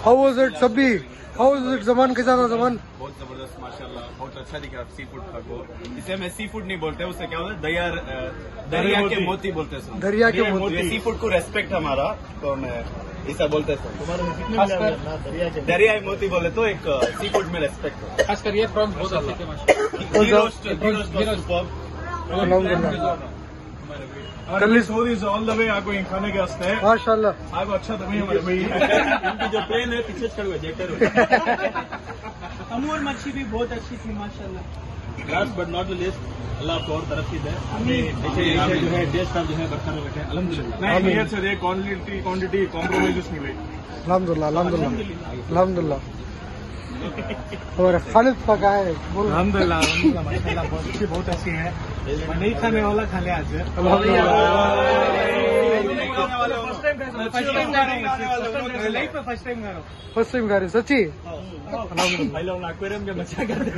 How was it सभी? How was it Zaman? कैसा था जमान? बहुत जबरदस्त माशाल्लाह, बहुत अच्छा दिखा सी फूड था को। इसे मैं सी फूड नहीं बोलते, उसे क्या बोलते दरिया के मोती बोलते हैं। दरिया के मोती। सी फूड को रेस्पेक्ट हमारा, तो मैं ऐसा बोलते हैं। दरिया के मोती बोले तो एक सी फूड में रेस्पेक्ट हो। खासकर ये प्रॉन्स बहुत अच्छे थे ऑल द वे आपको खाने के वास्ते माशाल्लाह। आपको अच्छा तो नहीं हमारे भाई। इनकी जो प्लेन है पीछे खड़े हुए जेटर अमूर मच्छी भी बहुत अच्छी थी माशाल्लाह। Last but not the least, Allah आपको और तरक्की दे, जो है टेस्ट जो है बरकरार रखे अल्हम्दुलिल्लाह। नहीं नियत से क्वांटिटी कॉम्प्रोमाइज नहीं हुई। अल्हम्दुलिल्लाह अल्हम्दुलिल्लाह अल्हम्दुलिल्लाह। और खालिद का क्या है? अल्हम्दुलिल्लाह माशाल्लाह बहुत अच्छी है। नहीं खाने वाला खा ले आज। फर्स्ट टाइम खा रहे सच्ची? भाई लोग एक्वेरियम के मच्छा करते